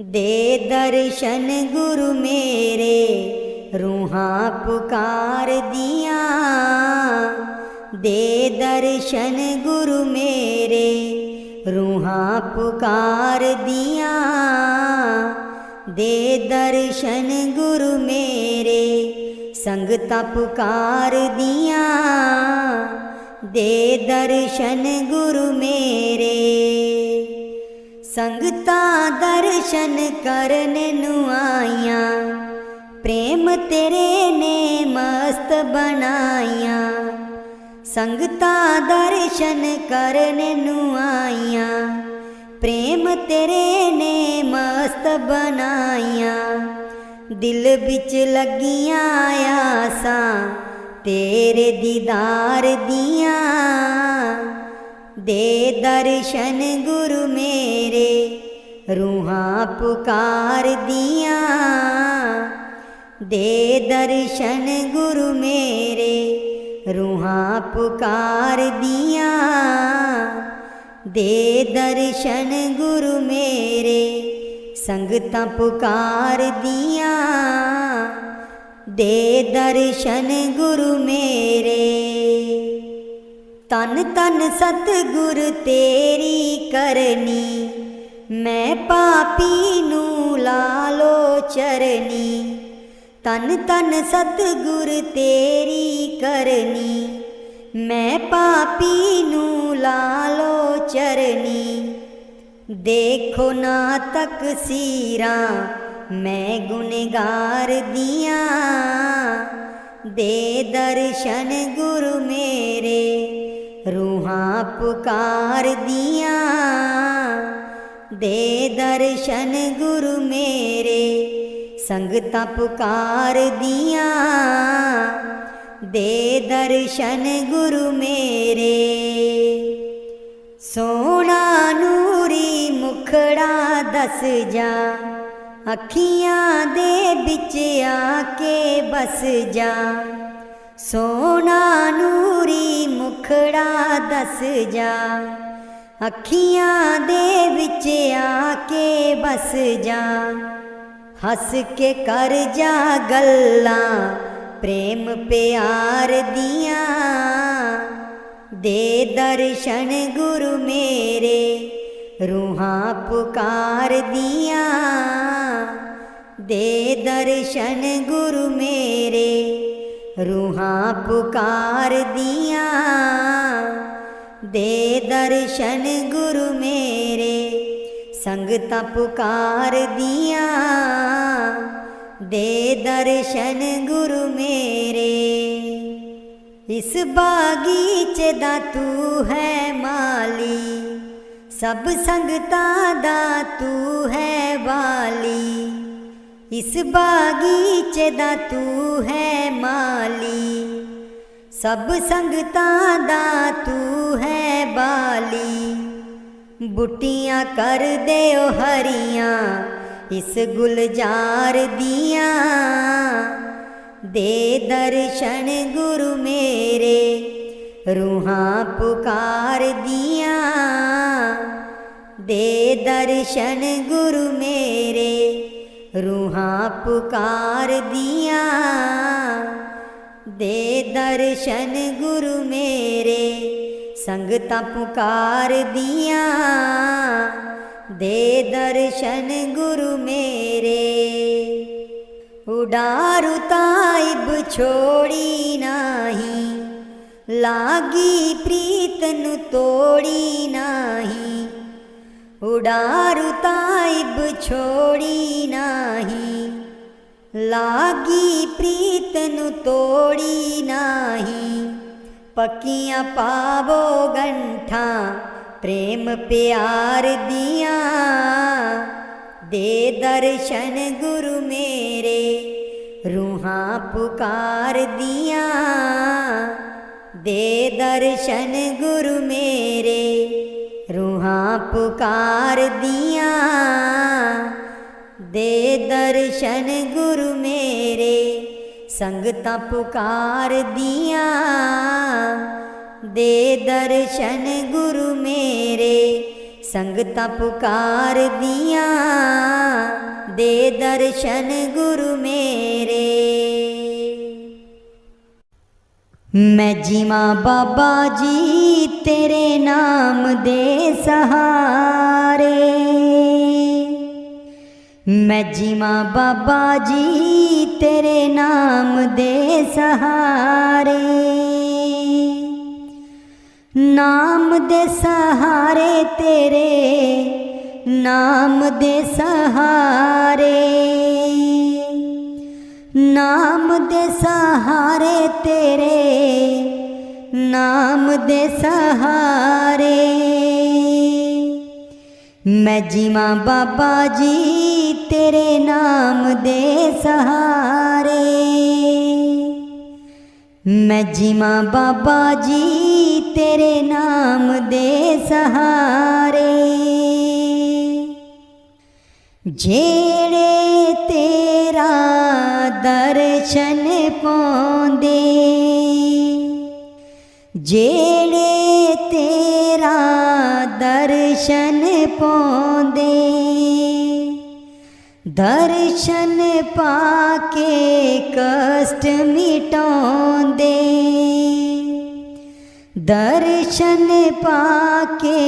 दे दर्शन गुरु मेरे रूहां पुकार दिया। दे दर्शन गुरु मेरे रूहां पुकार दिया। दे दर्शन गुरु मेरे संगतां पुकार दिया। दे दर्शन गुरु मेरे संगतां दर्शन करने नू आईयां। प्रेम तेरे ने मस्त बनाईयां। संगतां दर्शन करने नू आईयां। प्रेम तेरे ने मस्त बनाईयां। दिल बिच लगियां आसां तेरे दीदार दियां। दे दर्शन गुरु मेरे रूहां पुकार दिया। दे दर्शन गुरु मेरे रूहां पुकार दिया। दे दर्शन गुरु मेरे संगतां पुकार दिया। दे दर्शन गुरु मेरे तन तन सतगुर तेरी करनी। मैं पापी नू लालो चरनी। तन तन सतगुर तेरी करनी। मैं पापी नू लालो चरनी। देखो ना तकसीरां मैं गुनगार दिया। दे दर्शन गुरु मेरे रूहां पुकार दिया। दे दर्शन गुरु मेरे संगतां पुकार दिया। दे दर्शन गुरु मेरे सोना नूरी मुखड़ा दस जा। अखियां दे बिच आके बस जा। सोना नूरी मुखड़ा दस जा। अखियां दे विच आके बस जा। हस के कर जा गल्लां प्रेम प्यार दिया। दे दर्शन गुरु मेरे रूहां पुकार दिया। दे दर्शन गुरु मेरे रूहां पुकार दिया। दे दर्शन गुरु मेरे संगतां पुकार दिया। दे दर्शन गुरु मेरे इस बागीचे दा तू है माली। सब संगतां दा तू है वाली। इस बागीचे दा तू है माली। सब संगतां दा तू है बाली। बुटियां कर दे ओ हरियां इस गुलजार दियां। दे दर्शन गुरु मेरे रूहां पुकार दिया। दे दर्शन गुरु मेरे रूहां पुकार दिया। दे दर्शन गुरु मेरे संगतां पुकार दिया। दे दर्शन गुरु मेरे उडारू ताइब छोड़ी नाही। लागी प्रीत नु तोड़ी नाही। उडारू ताइब छोड़ी नाही। लागी प्रीत नु तोड़ी नाही। पक्कियां पावो गंठा प्रेम प्यार दिया। दे दर्शन गुरु मेरे रूहां पुकार दिया। दे दर्शन गुरु मेरे रूहां पुकार दिया। दे दर्शन गुरु मेरे संगतां पुकार दिया। दे दर्शन गुरु मेरे संगतां पुकार दिया। दर्शन गुरु मेरे। मैं जीवां बाबा जी तेरे नाम दे सहारे, मैं जीवां बाबा जी तेरे नाम दे सहारे। नाम दे सहारे तेरे, नाम दे सहारे, नाम दे सहारे तेरे, नाम दे सहारे। मैं जीवां बाबा जी तेरे नाम दे सहारे, मैं जीवां बाबा जी तेरे नाम दे सहारे। जेड़े तेरा दर्शन पाउंदे, जेड़े तेरा दर्शन पाउंदे, दर्शन पाके कष्ट मिटाउंदे, दर्शन पाके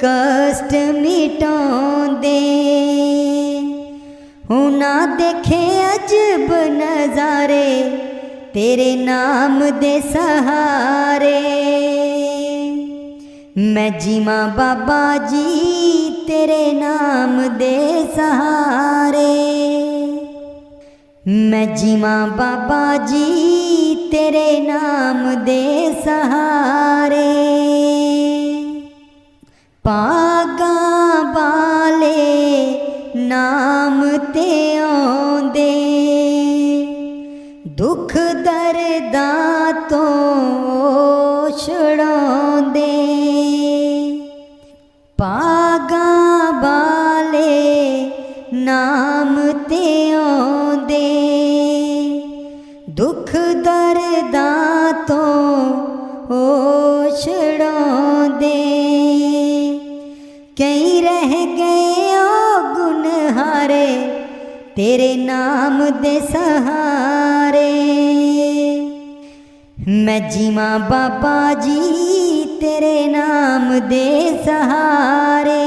कष्ट मिटाउंदे। उन्हां देखे अजब नज़ारे तेरे नाम दे सहारे। मैं जीवां बाबा जी तेरे नाम दे सहारे, मैं जीवां बाबा जी तेरे नाम दे सहारे। पागा वाले नाम ते आउंदे, दुख दर्दां तो छुड़ाउंदे। पागा वाले नाम ते आउंदे, दुख दर्दां तो छुड़ाउंदे। कई रह गए ओ गुनहारे तेरे नाम दे सहारे। मैं जीवां बाबा जी तेरे नाम दे सहारे,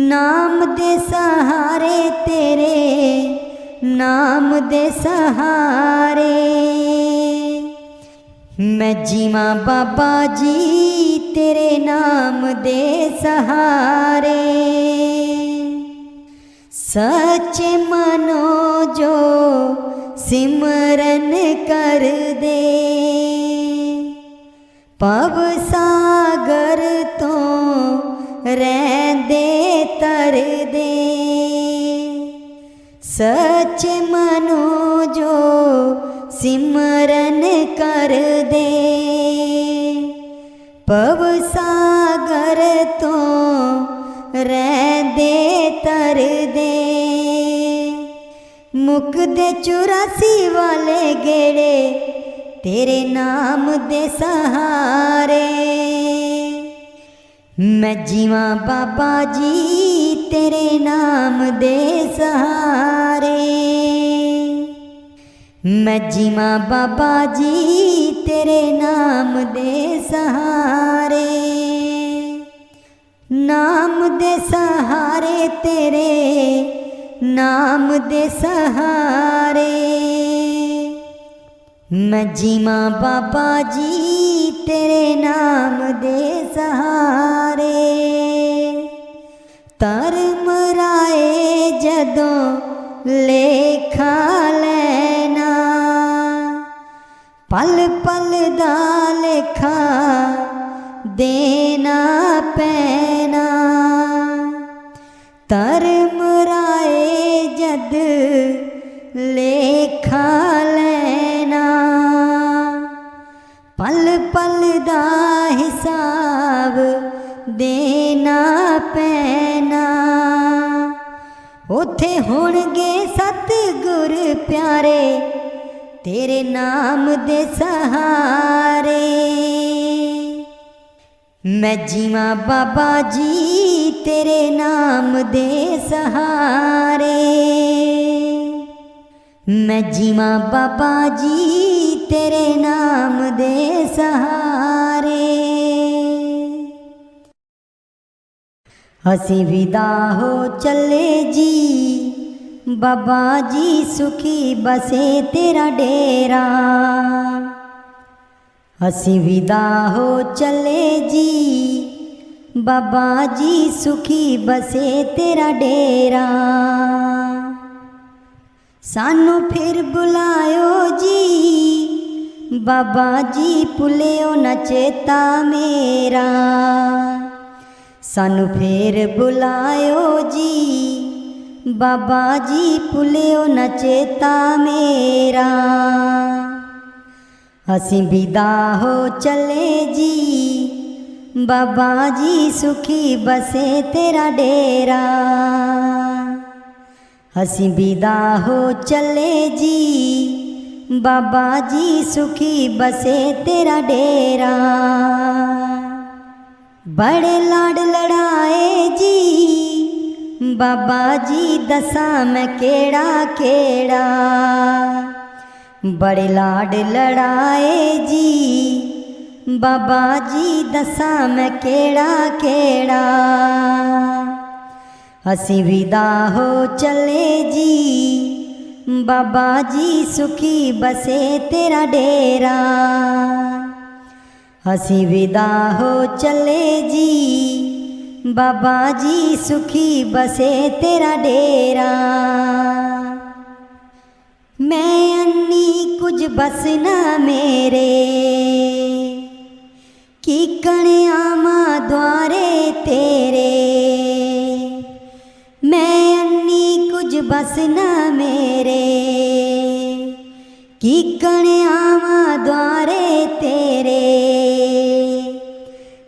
नाम दे सहारे तेरे, नाम दे सहारे। मैं जीवां बाबा जी तेरे नाम दे सहारे। सच्चे मनो जो सिमरन कर दे, भव सागर तो रहंदे तर दे। सच्चे मनो जो सिमरन कर दे, भव सागर तो रहंदे तर दे। मुकदे 84 वाले गेड़े तेरे नाम दे सहारे। मैं जीवां बाबा जी तेरे नाम दे सहारे, मैं जीवां बाबा जी तेरे नाम दे सहारे। नाम दे सहारे तेरे, नाम दे सहारे। मैं जीवां बाबा जी तेरे नाम दे सहारे। तर मराए जदों लेखा लैना, पल पल दा लेखा देना पैना। तर मराए जद लेखा लैना, पल पल दा हिसाब देना पैना। उथे होणगे सतगुर प्यारे तेरे नाम दे सहारे। मैं जीवां बाबा जी तेरे नाम दे सहारे। मैं जीवा बाबा जी तेरे नाम दे सहारे। असी विदा हो चले जी बाबा जी सुखी बसे तेरा डेरा। असी विदा हो चले जी बाबा जी सुखी बसे तेरा डेरा। सानू फिर बुलायो जी बाबा जी भुलियो न चेता मेरा। सानू फिर बुलायो जी बाबा जी भुलियो न चेता मेरा। असी विदा हो चले जी बाबा जी सुखी बसे तेरा डेरा। असी विदा हो चले जी बाबा जी सुखी बसे तेरा डेरा। बड़े लाड लड़ाए जी बाबा जी दसा मैं केड़ा केड़ा। बड़े लाड लड़ाए जी बाबा जी दसा मैं केड़ा केड़ा। असी विदा हो चले जी बाबा जी सुखी बसे तेरा डेरा। असी विदा हो चले जी बाबा जी सुखी बसे तेरा डेरा। मैं अन्नी कुछ बस ना मेरे की कणे आमा द्वारे तेरे। मैं अन्नी कुछ बस ना मेरे की कणे आमा द्वारे तेरे।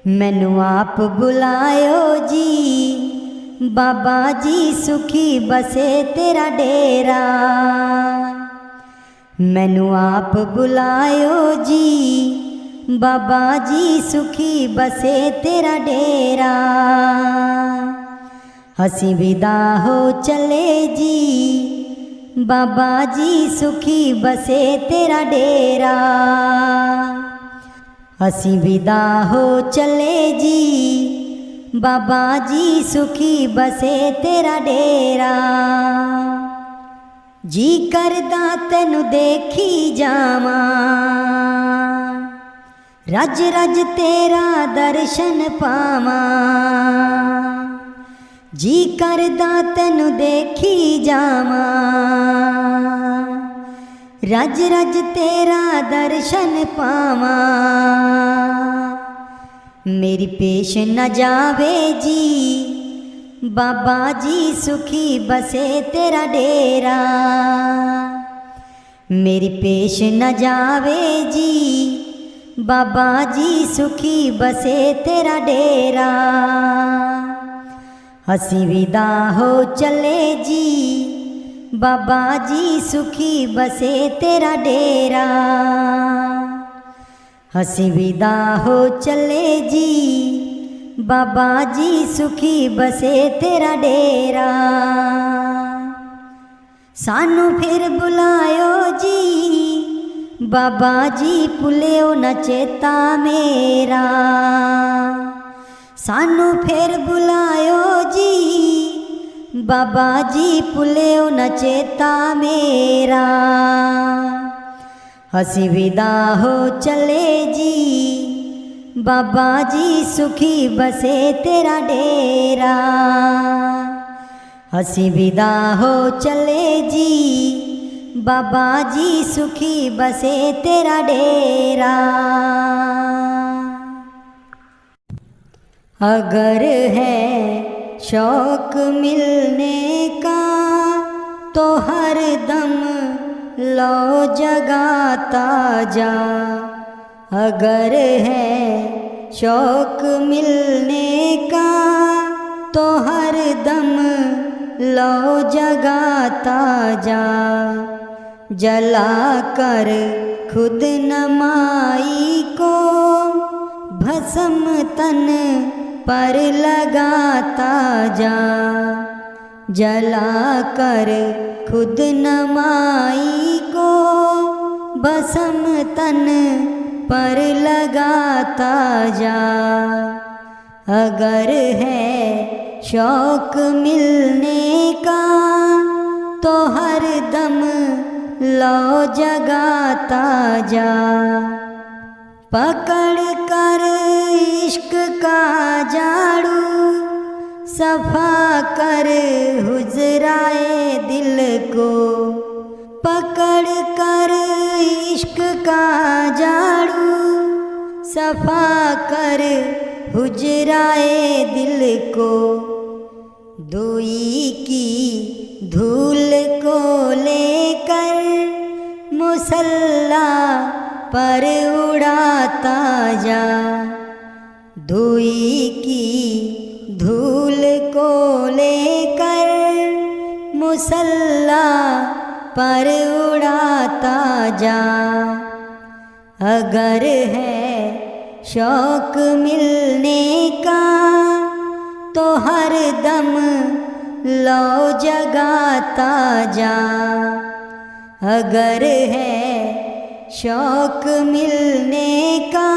मैनू आप बुलायो जी बाबा जी सुखी बसे तेरा डेरा। मैनू आप बुलायो जी बाबा जी सुखी बसे तेरा डेरा। असी विदा हो चले जी बाबा जी सुखी बसे तेरा डेरा। असी विदा हो चले जी बाबा जी सुखी बसे तेरा डेरा। जी करदा तैनू देखी जावां रज रज तेरा दर्शन पावां। जी करदा तैनू देखी जावां रज रज तेरा दर्शन पावां। मेरी पेश न जावे जी बाबा जी सुखी बसे तेरा डेरा। मेरी पेश न जावे जी बाबा जी सुखी बसे तेरा डेरा। असी विदा हो चले जी बाबा जी सुखी बसे तेरा डेरा। असी विदा हो चले जी बाबा जी सुखी बसे तेरा डेरा। सानू फिर बुलायो जी बाबा जी भुलियो न चेता मेरा। सानू फिर बुलायो जी बाबा जी भुलियो न चेता मेरा। असी विदा हो चले जी बाबा जी सुखी बसे तेरा डेरा। असी विदा हो चले जी बाबा जी सुखी बसे तेरा डेरा। अगर है शौक मिलने का तो हर दम लो जगाता जा। अगर है शौक मिलने का तो हर दम लो जगाता जा। जला कर खुद नमाई को भस्म तन पर लगाता जा। जला कर खुद नमाई को भस्म तन पर लगाता जा। अगर है शौक मिलने का तो हर दम लौ जगाता जा। पकड़ कर इश्क का झाड़ू सफा कर हुजराए दिल को। पकड़ कर इश्क का झाड़ू सफा कर हुजराए दिल को। दुई की धूल को लेकर मुसल्ला पर उड़ाता जा। दुई की धूल को लेकर मुसल्ला पर उड़ाता जा। अगर है शौक मिलने का तो हर दम लौ जगाता जा। अगर है शौक मिलने का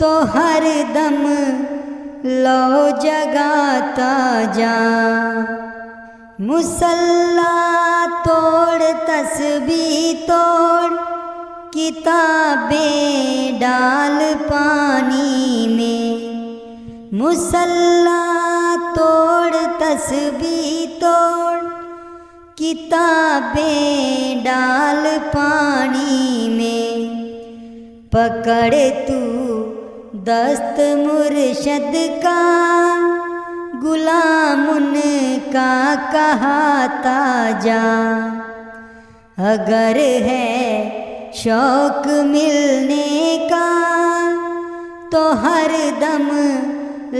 तो हर दम लौ जगाता जा। मुसल्ला तोड़ तस्बीह तोड़ किताबें डाल पानी में। मुसल्ला तोड़ तस्बीह तोड़ किताबें डाल पानी में। पकड़ तू दस्त मुर्शद का गुलाम उनका कहाता जा। अगर है शौक मिलने का तो हर दम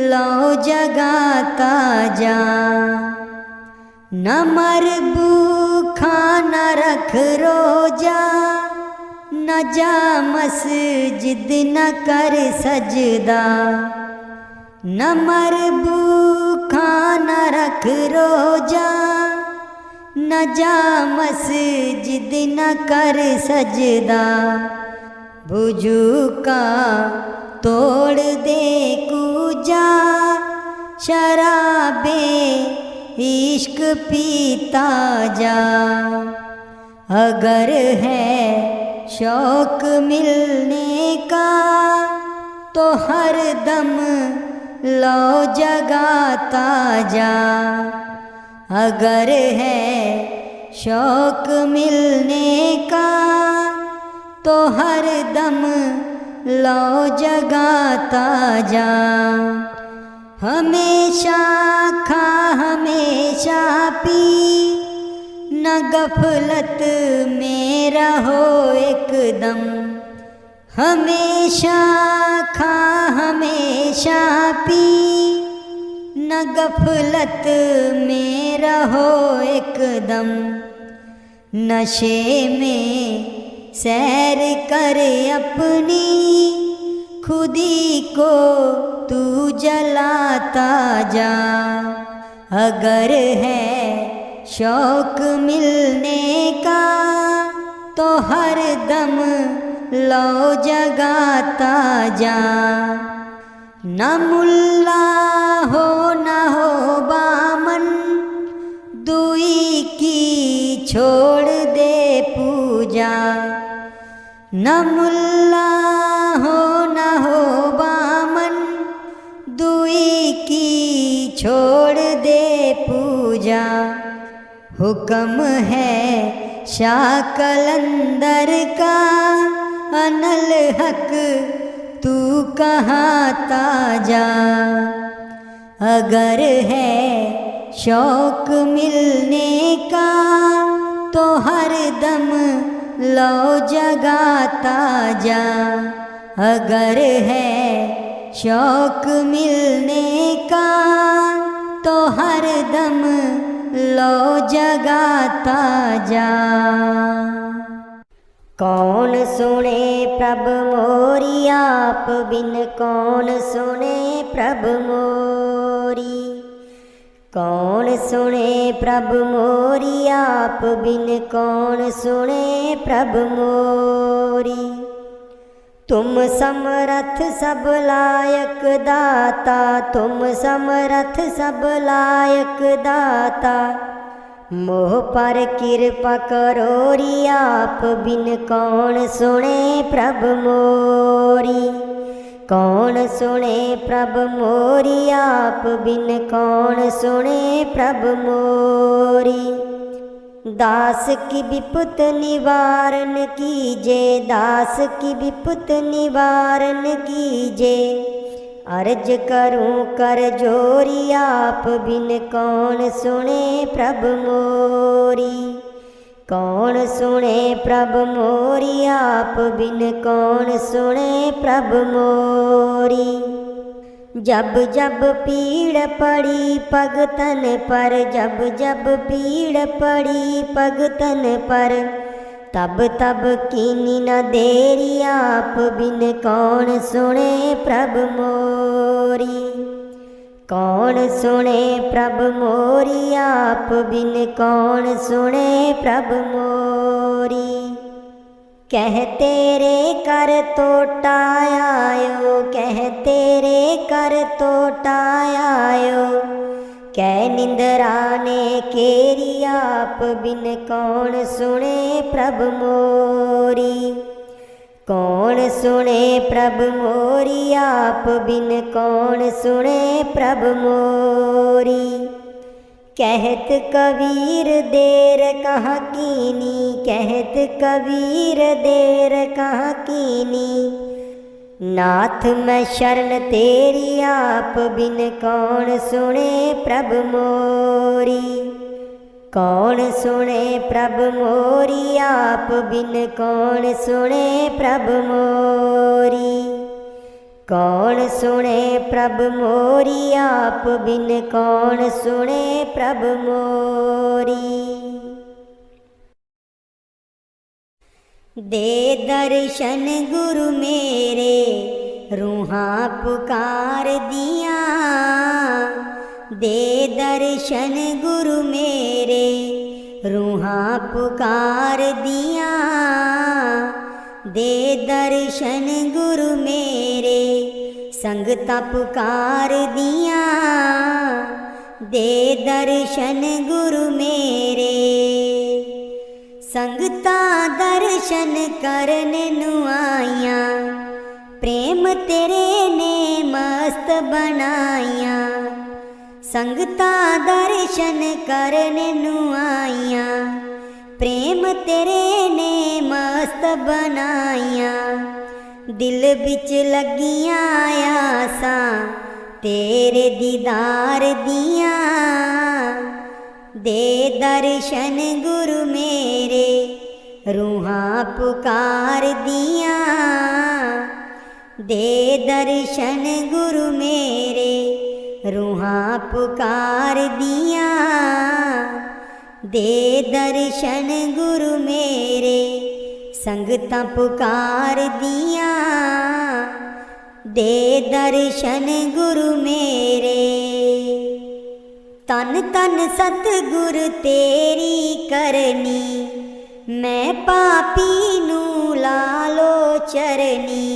लौ जगाता जा। न मर भूखा न रख रोजा न जा मस्जिद न कर सजदा। न मर भूखा न रख रोजा न जा मस्जिद न कर सजदा। बुझू का तोड़ दे कूजा शराबे इश्क पीता जा। अगर है शौक मिलने का तो हर दम लौ जगाता जा। अगर है शौक मिलने का तो हर दम लौ जगाता जा। हमेशा खा हमेशा पी न गफलत में रहो एकदम। हमेशा खा हमेशा पी न गफलत में रहो एकदम। नशे में सैर कर अपनी खुदी को तू जलाता जा। अगर है शौक मिलने का तो हर दम लौ जगाता जा। न मुल्ला हो न हो बामन दुई की छोड़ दे पूजा। न मुल्ला हो न हो बामन दुई की छोड़ दे पूजा। हुक्म है शाह कलंदर का अनल हक तू कहाता जा। अगर है शौक मिलने का तो हर दम लौ जगाता जा। अगर है शौक मिलने का तो हर दम लौ जगाता जा। कौन सुने प्रभ मोरी, आप बिन कौन सुने प्रभ मोरी। कौन सुने प्रभ मोरी, आप बिन कौन सुने प्रभ मोरी। तुम समरथ सब लायक दाता, तुम समरथ सब लायक दाता। मोह पर कृपा करोरी, आप बिन कौन सुने प्रभ मोरी। कौन सुने प्रभ मोरी, आप बिन कौन सुने प्रभ मोरी। दास की विपत निवारण कीजे, दास की विपत निवारण कीजे। अर्ज करूं कर जोरी, आप बिन कौन सुने प्रभ मोरी। कौन सुने प्रभ मोरी, आप बिन कौन सुने प्रभ मोरी। जब जब पीड़ पड़ी भगतन पर, जब जब पीड़ पड़ी भगतन पर। तब तब कीनी न देरी, आप बिन कौन सुने प्रभ मोरी। कौन सुने प्रभ मोरी, आप बिन कौन सुने प्रभ मोरी। कह तेरे कर तोटा आयो, कह तेरे कर तोटा आयो। कै निंदरा ने केरी, आप बिन कौन सुने प्रभ मोरी। कौन सुने प्रभ मोरी, आप बिन कौन सुने प्रभ मोरी। कहत कबीर देर कहाँ कीनी, कहत कबीर देर कहाँ कीनी। नाथ मैं शरण तेरी, आप बिन कौन सुने प्रभ मोरी। कौन सुने प्रभ मोरी, आप बिन कौन सुने प्रभ मोरी। कौन सुने प्रभ मोरी, आप बिन कौन सुने प्रभ मोरी। दे दर्शन गुरु मेरे, रूहां पुकार दिया। दे दर्शन गुरु मेरे, रूहां पुकार दिया। दे दर्शन गुरु मेरे, संगता पुकार दिया। दे दर्शन गुरु मेरे, संगता दर्शन करन नू आइया। प्रेम तेरे ने मस्त बनाइया। संगता दर्शन करन नू आइया। प्रेम तेरे ने मस्त बनाइया। दिल बिच लगियां आसां, तेरे दीदार दियां। दे दर्शन गुरु मेरे, रूहां पुकार दिया। दे दर्शन गुरु मेरे, रूहां पुकार दिया। दे दर्शन गुरु मेरे, संगतां पुकार दिया। दे दर्शन गुरु मेरे। तन तन सतगुर तेरी करनी, मैं पापी नू लालो चरनी।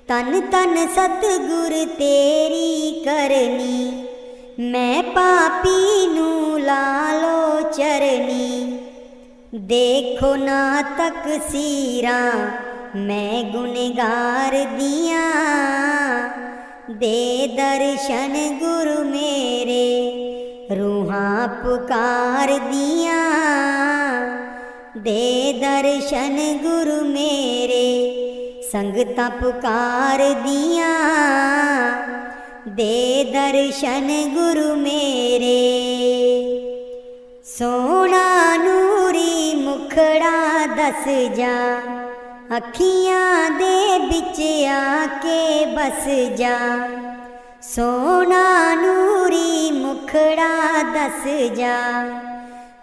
तन तन सतगुर तेरी करनी, मैं पापी नू लालो चरनी। देखो ना तकसीरा, मैं गुनगार दिया। दे दर्शन गुरु मेरे, रूहां पुकार दिया। दे दर्शन गुरु मेरे, संगतां पुकार दिया। दे दर्शन गुरु मेरे। सोना नूरी मुखड़ा दस जा, अखियां दे बिच आके बस जा। सोना नूरी मुखड़ा दस जा,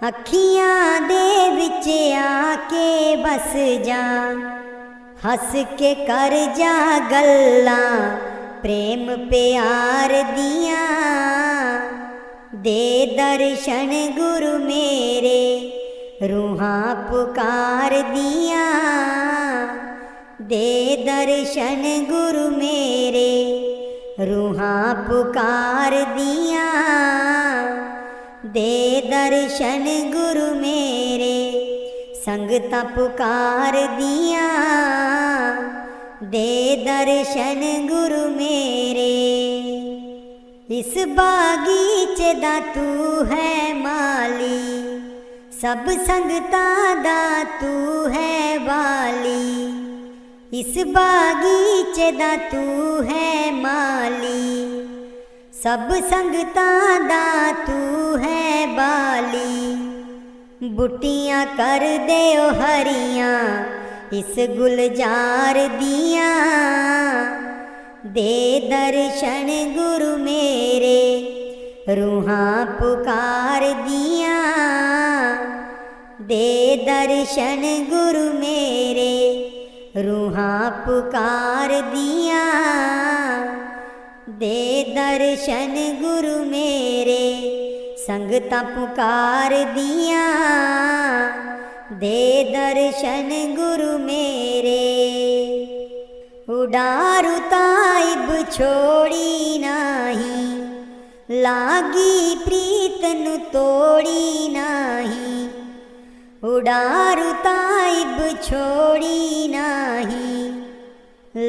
अखियां दे विच आके बस जा, हस के कर जा गल्लां प्रेम प्यार दियां। दे दर्शन गुरु मेरे रूहां पुकार दियां। दे दर्शन गुरु मेरे रूहां पुकार दियां। दे दर्शन गुरु मेरे संगतां पुकार दियां। दे दर्शन गुरु मेरे। इस बागीचे दा तू है माली, सब संगतां दा तू है वाली। इस बागीचे दा तू है माली, सब संगतां दा तू है बाली। बुटियां कर दे ओ हरियां इस गुलजार दियां। दे दर्शन गुरु मेरे रूहां पुकार दियां। दे दर्शन गुरु मेरे रूहां पुकार दियां। दे दर्शन गुरु मेरे संगतां पुकार दियां। दे दर्शन गुरु मेरे। उडारू ताइब छोड़ी नाही, लागी प्रीत नु तोड़ी नाही। उडारू ताइब छोड़ी नाही,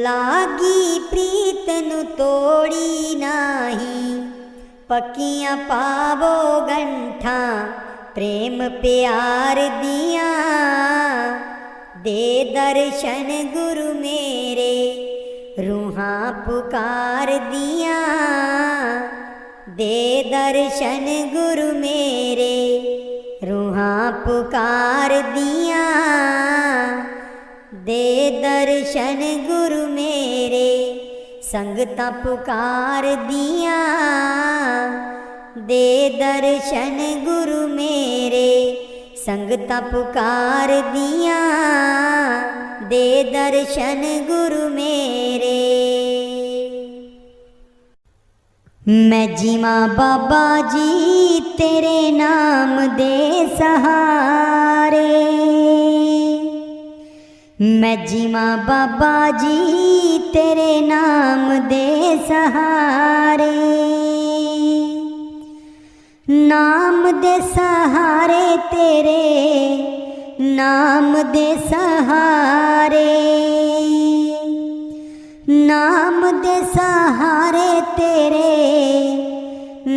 लागी प्रीत नु तोड़ी नाही। पक्कियां पावो गंठा प्रेम प्यार दियां। दे दर्शन गुरु मेरे रूहां पुकार दियां। दे दर्शन गुरु मेरे रूहां पुकार दियां। दे दर्शन गुरु मेरे संगतां पुकार दियां। दे दर्शन गुरु मेरे संगतां पुकार दियां। दे दर्शन गुरु मेरे। मैं जीवां बाबा जी तेरे नाम दे सहारे। मैं जीवां बाबा जी तेरे नाम दे सहारे। नाम दे सहारे तेरे नाम दे सहारे। नाम दे सहारे तेरे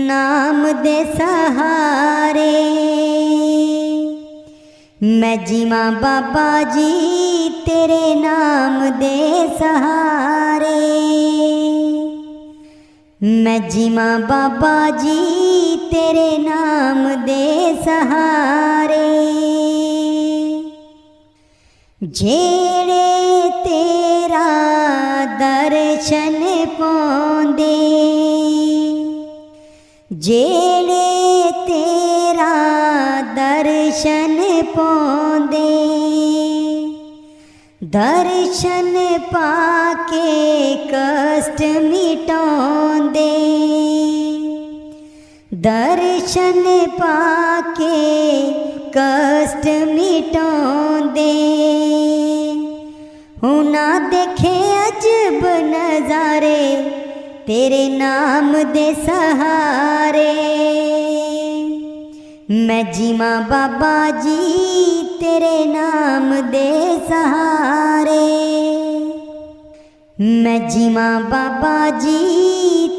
नाम दे सहारे। मैं जीवां बाबा जी तेरे नाम दे सहारे। मैं जीवां बाबा जी तेरे नाम दे सहारे। जेड़े तेरा दर्शन पाउंदे, जेड़े तेरा दर्शन पाउंदे। दर्शन पाके कष्ट मिटाउंदे। दर्शन पाके कष्ट मिटाउंदे। उन्हां देखे अजब नज़ारे तेरे नाम दे सहारे। मैं जीवां बाबा जी तेरे नाम दे सहारे। मैं जीवां बाबा जी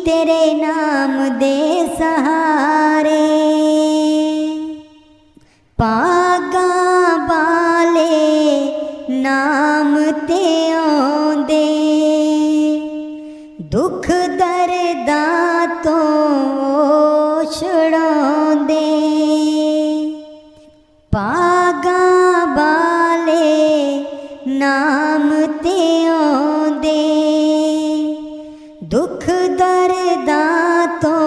तेरे नाम दे सहारे। पागा वाले नाम ते आउंदे, दुख दर्दां तो छुड़ाउंदे। पागा वाले नाम ते आउंदे, दुख दर्दां तो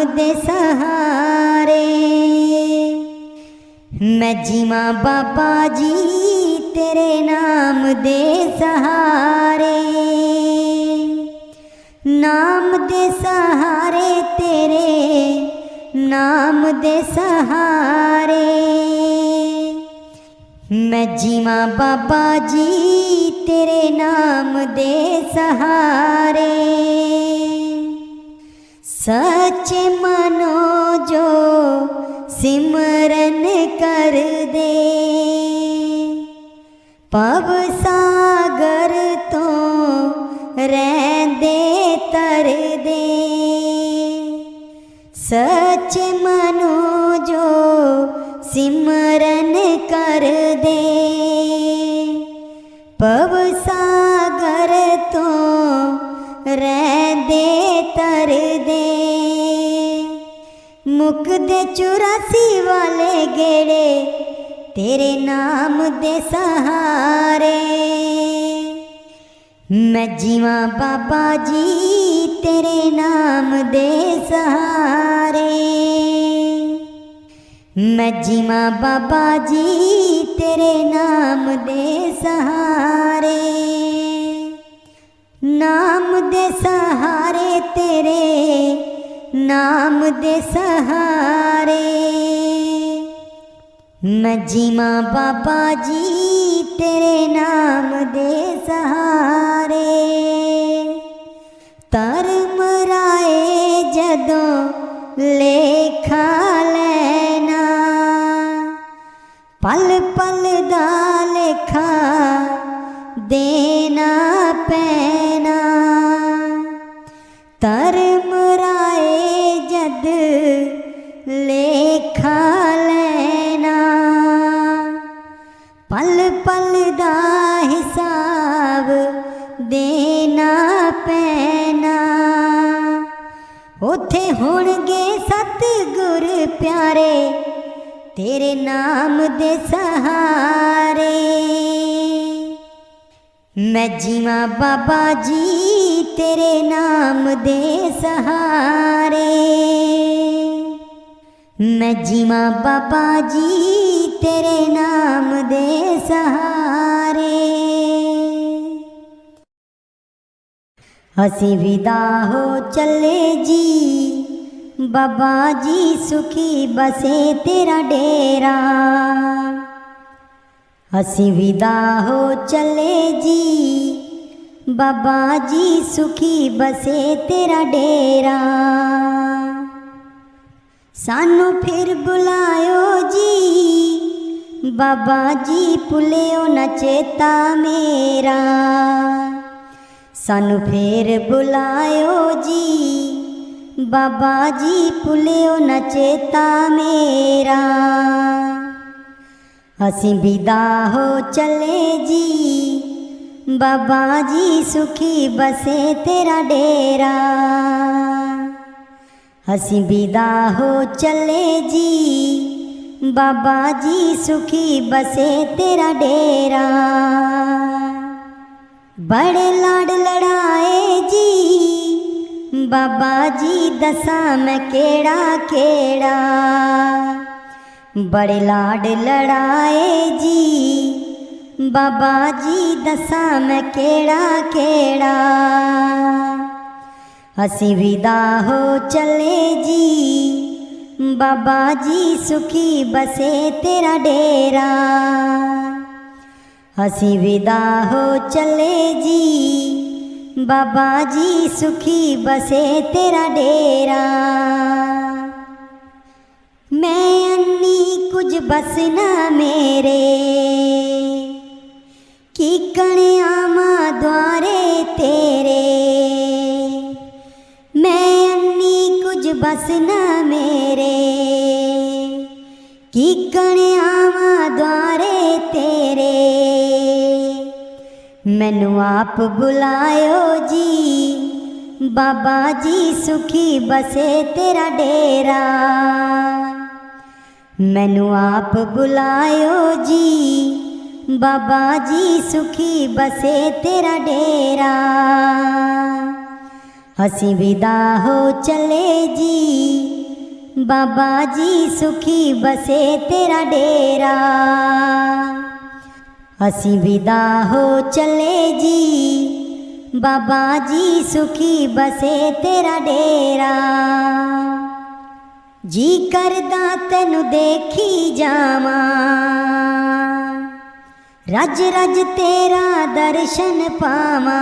दे सहारे। मैं जीवां बाबा जी तेरे नाम दे सहारे, नाम दे सहारे तेरे नाम दे सहारे। मैं जीवां बाबा जी तेरे नाम दे सहारे। सच्चे मनो जो सिमरन कर दे, भव सागर तो रहंदे तर दे। सच्चे मनो जो सिमरन कर दे, भव सागर तो रहंदे तर दे। मुकदे 84 वाले गेड़े तेरे नाम दे सहारे। मैं जीवां बाबा जी तेरे नाम दे सहारे। मैं जीवां बाबा जी तेरे नाम दे सहारे। नाम दे सहारे तेरे नाम दे सहारे। मैं जीवां बाबा जी तेरे नाम दे सहारे। तर मराए जदों लेखा लेना, पल पल दा लेखा देना पैना। तर मराए जद लेखा लेना, पल पल दा हिसाब देना पैना। उथे होणगे सतगुर प्यारे तेरे नाम दे सहारे। मैं जीवां बाबा जी तेरे नाम दे सहारे। मैं जीवां बाबा जी तेरे नाम दे सहारे। असी विदा हो चले जी बाबा जी सुखी बसे तेरा डेरा। असी विदा हो चले जी बाबा जी सुखी बसे तेरा डेरा। सानू फिर बुलायो जी बाबा जी भुलियो न चेता मेरा। सानू फिर बुलायो जी बाबा जी भुलियो न चेता मेरा। असी विदा हो चले जी बाबा जी सुखी बसे तेरा डेरा। असी विदा हो चले जी बाबा जी सुखी बसे तेरा डेरा। बड़े लाड लड़ाए जी बाबा जी दसा मैं केड़ा केड़ा। बड़े लाड लड़ाए जी बाबा जी दसा मैं केड़ा केड़ा। असी विदा हो चले जी बाबा जी सुखी बसे तेरा डेरा। असी विदा हो चले जी बाबा जी सुखी बसे तेरा डेरा। मैं अन्नी कुछ बस ना मेरे की कणे आमा द्वारे तेरे। मैं अन्नी कुछ बस ना मेरे की कणे आमा द्वारे तेरे। मैनू आप बुलायो जी बाबा जी सुखी बसे तेरा डेरा। मैनू आप बुलायो जी बाबा जी सुखी बसे तेरा डेरा। असी विदा हो चले जी बाबा जी सुखी बसे तेरा डेरा। असी विदा हो चले जी, बाबा जी सुखी बसे तेरा डेरा। जी करदा तेनू देखी जावा, रज रज तेरा दर्शन पावा।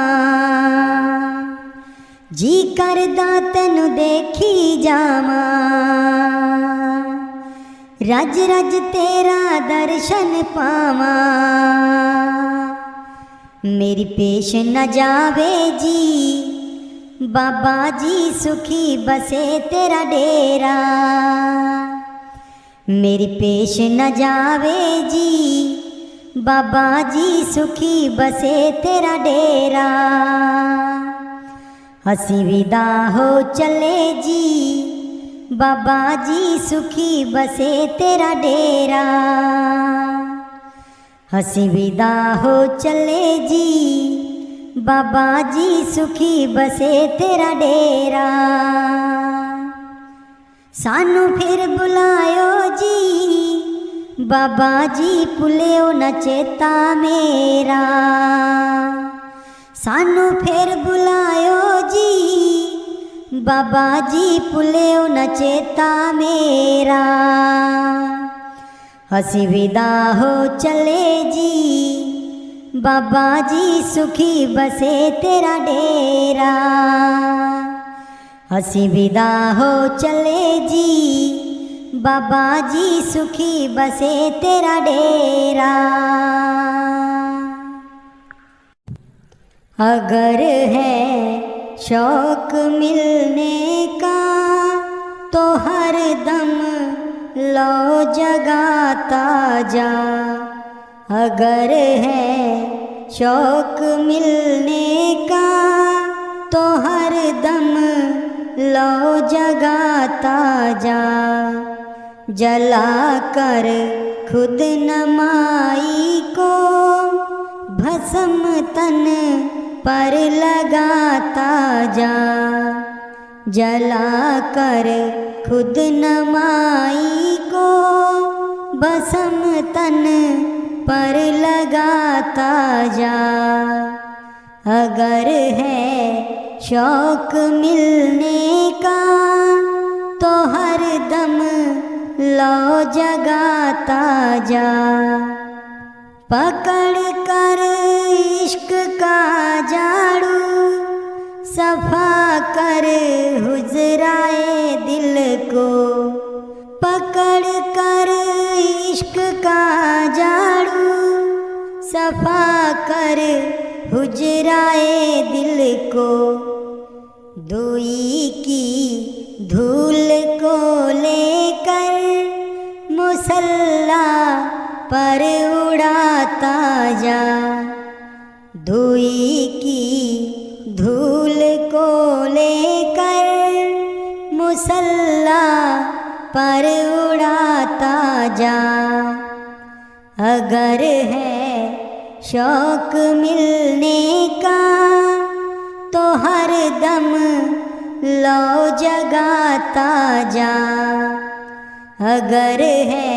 जी करदा तेनू देखी जावा, रज रज तेरा दर्शन पावा। मेरी पेश न जावे जी, बाबा जी सुखी बसे तेरा डेरा। मेरी पेश न जावे जी, बाबा जी सुखी बसे तेरा डेरा। असी विदा हो चले जी, बाबा जी सुखी बसे तेरा डेरा। असी विदा हो चले जी, बाबा जी सुखी बसे तेरा डेरा। सानू फिर बुलायो जी, बाबा जी भुलियो न चेता मेरा। सानू फिर बुलायो जी, बाबा जी भुलियो न चेता मेरा। असी विदा हो चले जी, बाबा जी सुखी बसे तेरा डेरा। असी विदा हो चले जी, बाबा जी सुखी बसे तेरा डेरा। अगर है शौक मिलने का तो हर दम लो जगाता जा। अगर है शौक मिलने का तो हर दम लो जगाता जा। जला कर खुद नमाई को भस्म तन पर लगाता जा। जला कर खुद नमाई को भस्म तन पर लगाता जा। अगर है शौक मिलने का तो हर दम लो जगाता जा। पकड़ कर इश्क का झाड़ू सफा कर हुजराए दिल को। पकड़ कर इश्क का झाड़ू सफा कर हुजराए दिल को। दुई की धूल को लेकर मुसल्ला पर उड़ाता जा। दुई की धूल को लेकर मुसल्ला पर उड़ाता जा। अगर है शौक मिलने का तो हर दम लो जगाता जा। अगर है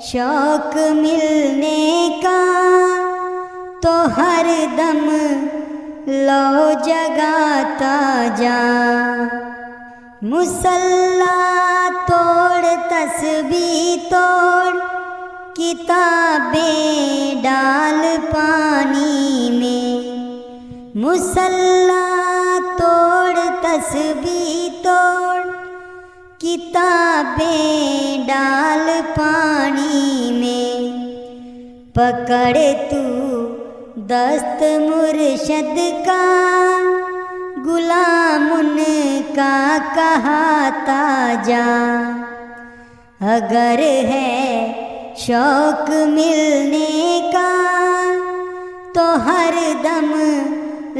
शौक मिलने का तो हर दम लो जगाता जा। मुसल्ला तोड़ तस्बीह तोड़ किताबें डाल पानी में। मुसल्ला तोड़ तस्बीह तोड़ किताबें डाल पानी में। पकड़ तू दस्त मुर्शद का गुलाम उनका कहाता जा। अगर है शौक मिलने का तो हर दम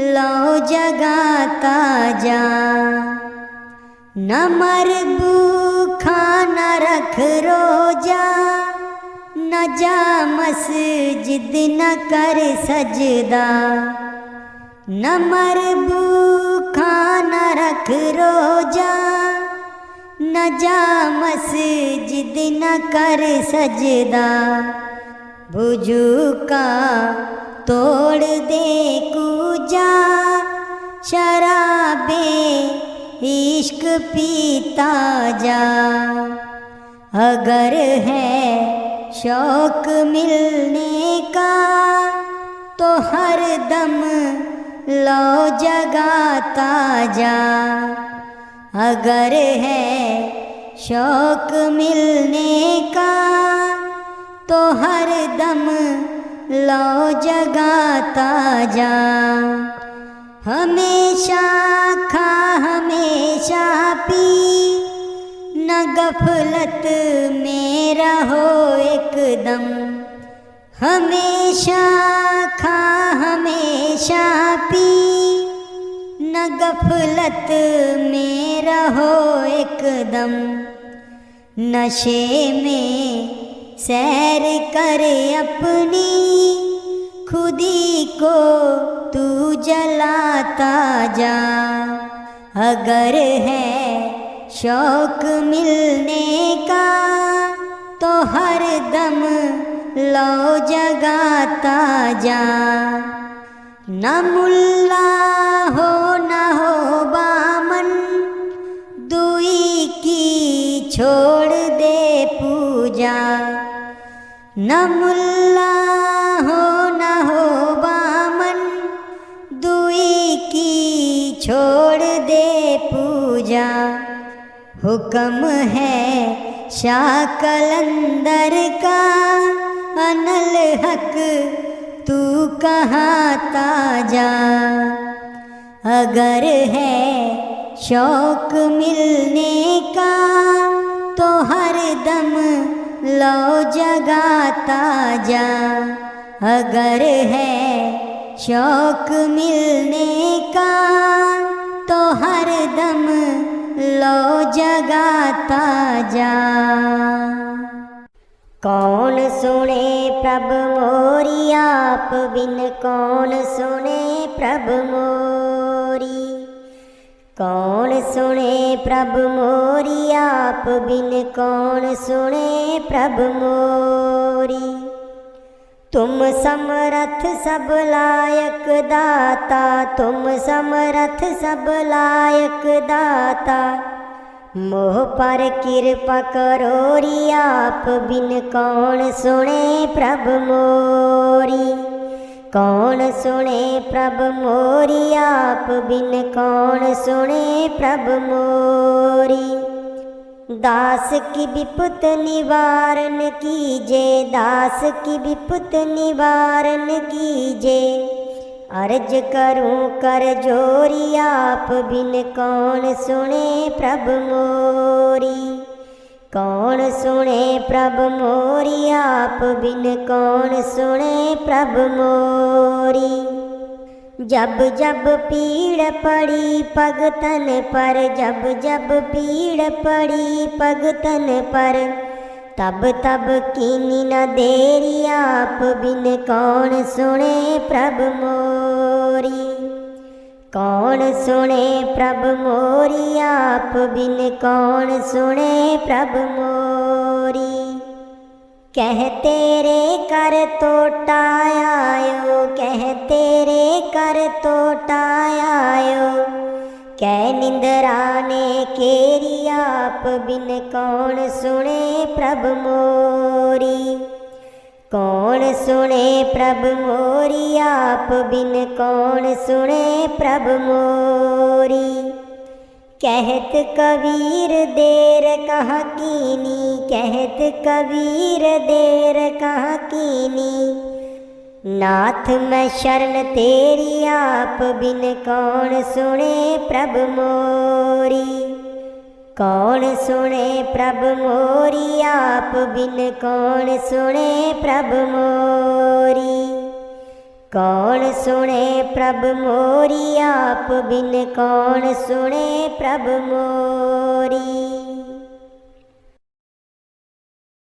लो जगाता जा। न मर भूखा न रख रोजा, न जा मस्जिद न कर सजदा। न मर भूखा न रख रोजा, न जा मस्जिद न कर सजदा, बुझू का तोड़ दे कूजा, शराबे इश्क पीता जा। अगर है शौक मिलने का तो हर दम लो जगाता जा। अगर है शौक मिलने का तो हर दम लो जगाता जा। हमेशा खा हमेशा पी, न गफलत में रहो एकदम। हमेशा खा हमेशा पी, न गफलत में रहो एकदम। नशे में सैर कर अपनी, खुदी को तू जलाता जा। अगर है शौक मिलने का तो हर दम लो जगाता जा। न मुल्ला हो न हो बामन, दुई की छोड़ दे पूजा। न मुल्ला हो न हो बामन, दुई की छोड़ दे पूजा। हुक्म है शाह कलंदर का, अनल हक तू कहाता जा। अगर है शौक मिलने का तो हर दम लो जगाता जा। अगर है शौक मिलने का तो हर दम लो जगाता जा। कौन सुने प्रभ मोरी, आप बिन कौन सुने प्रभ मोरी। कौन सुने प्रभ मोरी, आप बिन कौन सुने प्रभ मोरी। तुम समरथ सब लायक दाता, तुम समरथ सब लायक दाता। मोह पर कृपा करोरी, आप बिन कौन सुने प्रभ मोरी। कौन सुने प्रभ मोरी, आप बिन कौन सुने प्रभ मोरी। दास की विपत निवारण कीजे, दास की विपत निवारण कीजे। अर्ज करूं कर जोरी, आप बिन कौन सुने प्रभ मोरी। कौन सुने प्रभ मोरी, आप बिन कौन सुने प्रभ मोरी। जब जब पीड़ पड़ी पगतन पर, जब जब पीड़ पड़ी पगतन पर। तब तब कीनी न देरी, आप बिन कौन सुने प्रभ मोरी। कौन सुने प्रभ मोरी, आप बिन कौन सुने प्रभ मोरी। कह तेरे कर तोटा आयो, कह तेरे कर तोटा आयो। कै निंदरा ने केरी, आप बिन कौन सुने प्रभ मोरी। कौन सुने प्रभ मोरी, आप बिन कौन सुने प्रभ मोरी। कहत कबीर देर कहाँ कीनी, कहत कबीर देर कहाँ कीनी। नाथ मैं शरण तेरी, आप बिन कौन सुने प्रभ मोरी। कौन सुने प्रभ मोरी, आप बिन कौन सुने प्रभ मोरी। कौन सुने प्रभ मोरी, आप बिन कौन सुने प्रभ मोरी।